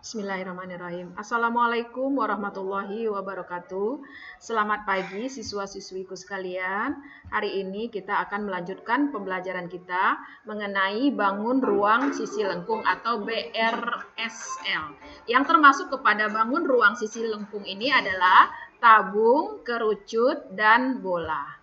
Bismillahirrahmanirrahim. Assalamualaikum warahmatullahi wabarakatuh. Selamat pagi siswa-siswiku sekalian. Hari ini kita akan melanjutkan pembelajaran kita mengenai bangun ruang sisi lengkung atau BRSL. Yang termasuk kepada bangun ruang sisi lengkung ini adalah tabung, kerucut, dan bola.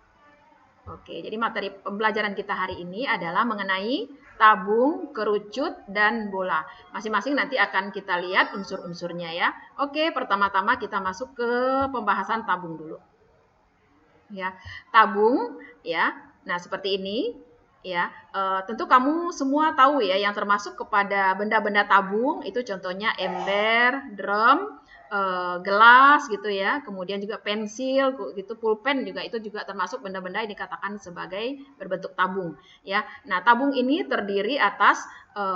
Oke, jadi materi pembelajaran kita hari ini adalah mengenai tabung, kerucut, dan bola. Masing-masing nanti akan kita lihat unsur-unsurnya ya. Oke, pertama-tama kita masuk ke pembahasan tabung dulu. Ya, tabung ya. Nah, seperti ini ya. Tentu kamu semua tahu ya yang termasuk kepada benda-benda tabung itu contohnya ember, drum, gelas gitu ya, kemudian juga pensil gitu, pulpen juga itu juga termasuk benda-benda yang dikatakan sebagai berbentuk tabung ya. Nah, tabung ini terdiri atas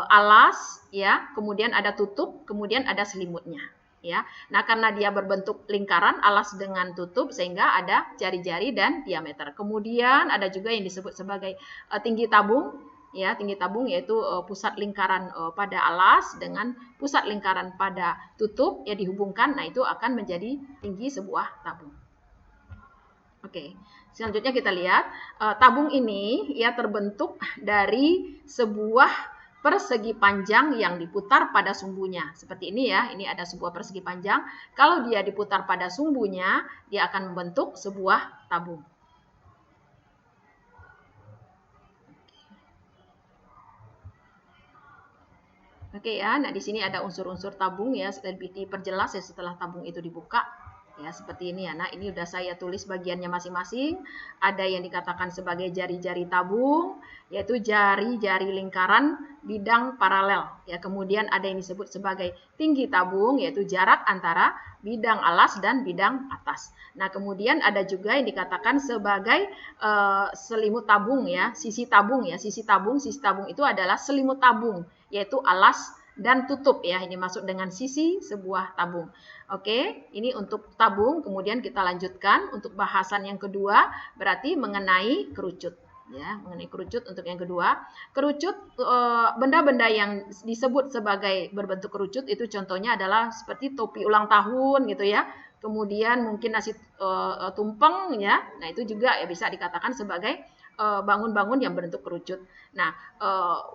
alas ya, kemudian ada tutup, kemudian ada selimutnya ya. Nah, karena dia berbentuk lingkaran, alas dengan tutup sehingga ada jari-jari dan diameter. Kemudian ada juga yang disebut sebagai tinggi tabung. Ya, tinggi tabung yaitu pusat lingkaran pada alas dengan pusat lingkaran pada tutup ya dihubungkan. Nah, itu akan menjadi tinggi sebuah tabung. Oke, selanjutnya kita lihat tabung ini ya terbentuk dari sebuah persegi panjang yang diputar pada sumbunya. Seperti ini ya, ini ada sebuah persegi panjang. Kalau dia diputar pada sumbunya, dia akan membentuk sebuah tabung. Oke ya, nah di sini ada unsur-unsur tabung ya, lebih diperjelas ya setelah tabung itu dibuka. Ya, seperti ini ya. Nah, ini udah saya tulis bagiannya masing-masing. Ada yang dikatakan sebagai jari-jari tabung, yaitu jari-jari lingkaran bidang paralel. Ya, kemudian ada yang disebut sebagai tinggi tabung, yaitu jarak antara bidang alas dan bidang atas. Nah, kemudian ada juga yang dikatakan sebagai selimut tabung ya, sisi tabung ya. Sisi tabung itu adalah selimut tabung, yaitu alas dan tutup ya, ini masuk dengan sisi sebuah tabung. Oke, ini untuk tabung. Kemudian kita lanjutkan untuk bahasan yang kedua, berarti mengenai kerucut ya, mengenai kerucut untuk yang kedua. Kerucut, benda-benda yang disebut sebagai berbentuk kerucut itu contohnya adalah seperti topi ulang tahun gitu ya. Kemudian mungkin nasi tumpeng ya. Nah, itu juga ya bisa dikatakan sebagai bangun-bangun yang berbentuk kerucut. Nah,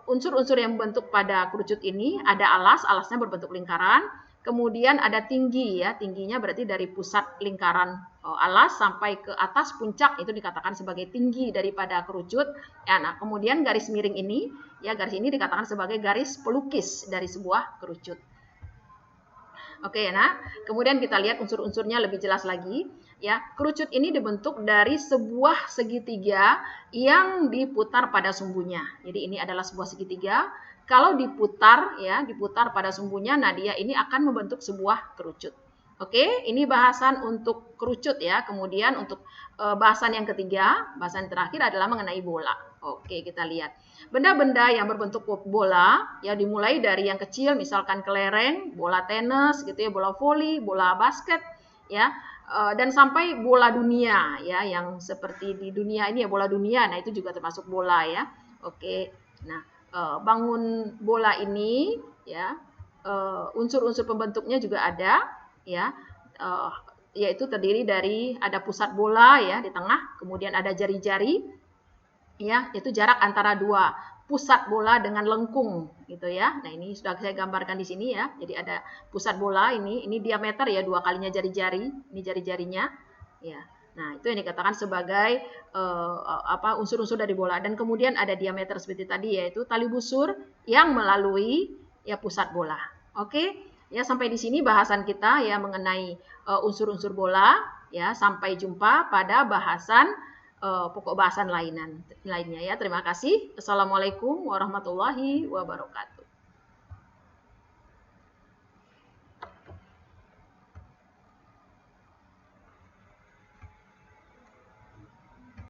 unsur-unsur yang berbentuk pada kerucut ini ada alas, alasnya berbentuk lingkaran. Kemudian ada tinggi ya, tingginya berarti dari pusat lingkaran alas sampai ke atas puncak itu dikatakan sebagai tinggi daripada kerucut. Ya, nah, kemudian garis miring ini ya, garis ini dikatakan sebagai garis pelukis dari sebuah kerucut. Oke, nah, kemudian kita lihat unsur-unsurnya lebih jelas lagi. Ya, kerucut ini dibentuk dari sebuah segitiga yang diputar pada sumbunya. Jadi ini adalah sebuah segitiga. Kalau diputar ya, diputar pada sumbunya, nah dia ini akan membentuk sebuah kerucut. Oke, ini bahasan untuk kerucut ya. Kemudian untuk bahasan yang ketiga, bahasan terakhir adalah mengenai bola. Oke, kita lihat. Benda-benda yang berbentuk bola ya dimulai dari yang kecil misalkan kelereng, bola tenis gitu ya, bola voli, bola basket ya. Dan sampai bola dunia ya, yang seperti di dunia ini ya bola dunia. Nah, itu juga termasuk bola ya. Oke. Nah, bangun bola ini ya, unsur-unsur pembentuknya juga ada ya, yaitu terdiri dari ada pusat bola ya di tengah, kemudian ada jari-jari ya, itu jarak antara dua pusat bola dengan lengkung gitu ya. Nah, ini sudah saya gambarkan di sini ya. Jadi ada pusat bola ini diameter ya, 2 kalinya jari-jari, ini jari-jarinya ya. Nah, itu yang dikatakan sebagai unsur-unsur dari bola. Dan kemudian ada diameter seperti tadi yaitu tali busur yang melalui ya pusat bola. Oke? Ya, sampai di sini bahasan kita ya mengenai unsur-unsur bola ya. Sampai jumpa pada bahasan pokok bahasan lainnya ya. Terima kasih. Assalamualaikum warahmatullahi wabarakatuh.